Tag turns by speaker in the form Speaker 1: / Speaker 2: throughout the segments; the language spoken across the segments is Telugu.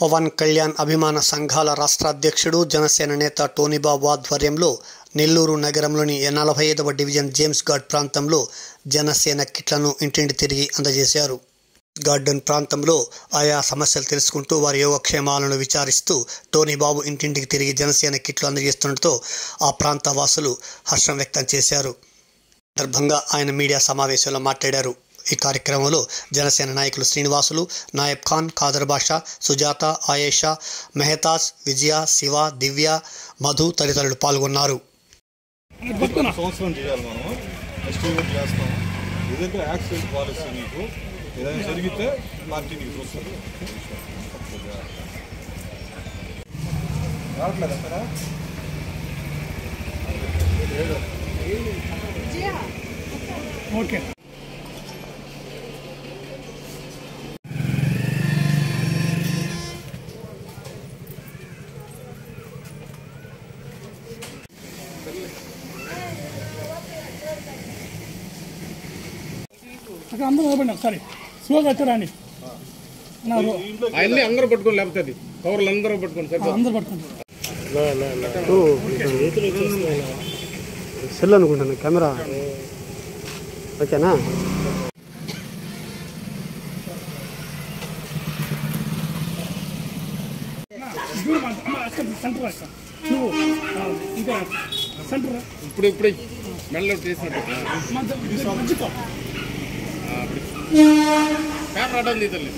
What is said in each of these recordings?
Speaker 1: పవన్ కళ్యాణ్ అభిమాన సంఘాల రాష్ట్ర అధ్యక్షుడు జనసేన నేత టోనీ బాబు ఆధ్వర్యంలో నెల్లూరు నగరంలోని 45వ డివిజన్ జేమ్స్ గార్డ్ ప్రాంతంలో జనసేన కిట్లను ఇంటింటి తిరిగి అందజేశారు. గార్డెన్ ప్రాంతంలో ఆయా సమస్యలు తెలుసుకుంటూ వారి యోగక్షేమాలను విచారిస్తూ టోనీ బాబు ఇంటింటికి తిరిగి జనసేన కిట్లు అందజేస్తుండటంతో ఆ ప్రాంత వాసులు హర్షం వ్యక్తం చేశారు. సందర్భంగా ఆయన మీడియా సమావేశంలో మాట్లాడారు. ఈ కార్యక్రమంలో జనసేన నాయకులు శ్రీనివాసులు, నాయబ్ ఖాన్, ఖాదర్ బాషా, సుజాత, ఆయేషా, మెహతాజ్, విజయ, శివ, దివ్య, మధు తదితరులు పాల్గొన్నారు.
Speaker 2: సంవత్సరం చేయాలి మనం ఎస్టిమేట్ చేస్తాం. ఏదైతే యాక్సిడెంట్ పాలసీ నీకు ఏదైనా జరిగితే పార్టీ నీకు చూస్తుంది. రావట్లేదు అక్కడ
Speaker 3: ఓకే. అక్కడ అందరూ నిలబడి ఒకసారి స్లోగా వచ్చారండి.
Speaker 4: అన్నీ అందరూ పట్టుకొని లేకపోతే కవర్లు అందరూ పట్టుకోండి సార్.
Speaker 3: అందరూ పట్టుకుంటారు.
Speaker 1: సెల్ అనుకుంటాను కెమెరా ఓకేనా?
Speaker 3: సెంటర్ నువ్వు ఇంకా సెంటర్
Speaker 4: ఇప్పుడు మెడలో చేసినట్టు పేపర్ రావడం తీతలే.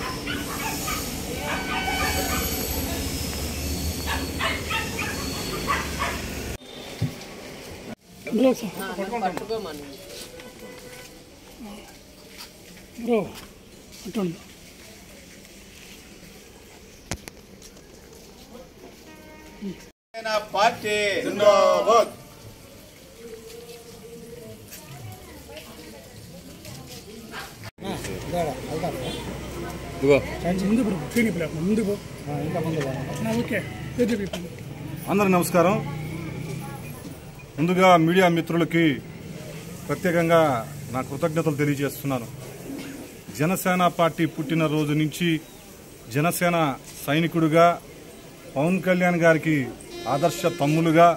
Speaker 3: బ్రో అట్టుండు.
Speaker 2: పార్టీ జిందాబాద్. అందరికి నమస్కారం. ముందుగా మీడియా మిత్రులకి ప్రత్యేకంగా నా కృతజ్ఞతలు తెలియజేస్తున్నాను. జనసేన పార్టీ పుట్టినరోజు నుంచి జనసేన సైనికుడిగా, పవన్ కళ్యాణ్ గారికి ఆదర్శ తమ్ములుగా,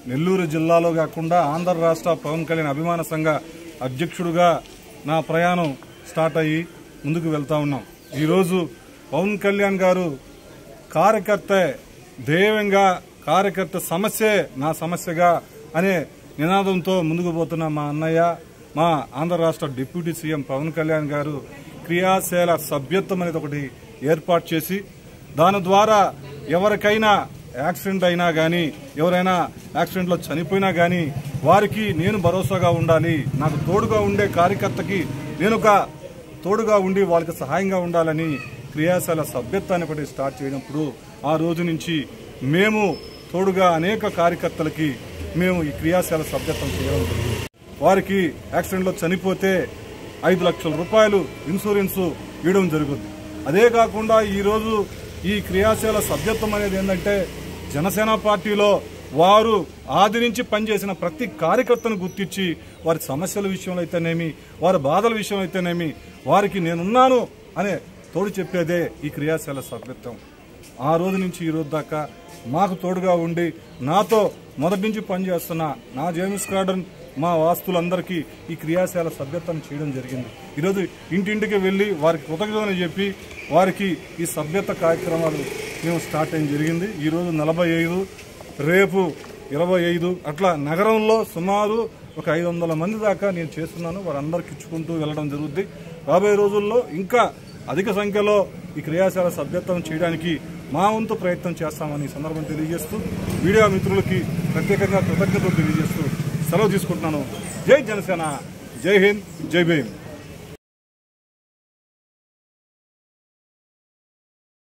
Speaker 2: నెల్లూరు జిల్లాలో కాకుండా ఆంధ్ర రాష్ట్ర పవన్ కళ్యాణ్ అభిమాన సంఘ అధ్యక్షుడిగా నా ప్రయాణం స్టార్ట్ అయ్యి ముందుకు వెళ్తా ఉన్నాం. ఈరోజు పవన్ కళ్యాణ్ గారు కార్యకర్త ధ్యేయంగా, కార్యకర్త సమస్యే నా సమస్యగా అనే నినాదంతో ముందుకు పోతున్న మా అన్నయ్య, మా ఆంధ్ర రాష్ట్ర డిప్యూటీ సీఎం పవన్ కళ్యాణ్ గారు క్రియాశీల సభ్యత్వం అనేది ఒకటి ఏర్పాటు చేసి, దాని ద్వారా ఎవరికైనా యాక్సిడెంట్ అయినా కానీ, ఎవరైనా యాక్సిడెంట్లో చనిపోయినా కానీ వారికి నేను భరోసాగా ఉండాలి, నాకు తోడుగా ఉండే కార్యకర్తకి నేను ఒక తోడుగా ఉండి వాళ్ళకి సహాయంగా ఉండాలని క్రియాశీల సభ్యత్వాన్ని ఒకటి స్టార్ట్ చేయనప్పుడు ఆ రోజు నుంచి మేము తోడుగా అనేక కార్యకర్తలకి మేము ఈ క్రియాశీల సభ్యత్వం చేయడం జరిగింది. వారికి యాక్సిడెంట్లో చనిపోతే 5 లక్షల రూపాయలు ఇన్సూరెన్సు ఇవ్వడం జరుగుతుంది. అదే కాకుండా ఈరోజు ఈ క్రియాశీల సభ్యత్వం అనేది ఏంటంటే, జనసేన పార్టీలో వారు ఆది నుంచి పనిచేసిన ప్రతి కార్యకర్తను గుర్తించి వారి సమస్యల విషయంలో అయితేనేమి, వారి బాధల విషయం అయితేనేమి వారికి నేనున్నాను అనే తోడు చెప్పేదే ఈ క్రియాశీల సభ్యత్వం. ఆ రోజు నుంచి ఈ రోజు దాకా మాకు తోడుగా ఉండి నాతో మొదటి నుంచి పనిచేస్తున్న నా జేమ్స్ గార్డెన్ మా వాస్తులందరికీ ఈ క్రియాశీల సభ్యత్వం చేయడం జరిగింది. ఈరోజు ఇంటింటికి వెళ్ళి వారికి కృతజ్ఞతలు చెప్పి వారికి ఈ సభ్యత కార్యక్రమాలు మేము స్టార్ట్ అయ్యి జరిగింది. ఈరోజు 45, రేపు 25 అట్లా నగరంలో సుమారు ఒక 500 మంది దాకా నేను చేస్తున్నాను. వారందరికి ఇచ్చుకుంటూ వెళ్ళడం జరుగుద్ది. రాబోయే రోజుల్లో ఇంకా అధిక సంఖ్యలో ఈ క్రియాశీల సభ్యత్వం చేయడానికి మా వంతు ప్రయత్నం చేస్తామని ఈ సందర్భం తెలియజేస్తూ మీడియా మిత్రులకి ప్రత్యేకంగా కృతజ్ఞతలు తెలియజేస్తూ సెలవు తీసుకుంటున్నాను. జై జనసేన, జై హింద్, జై భీమ్.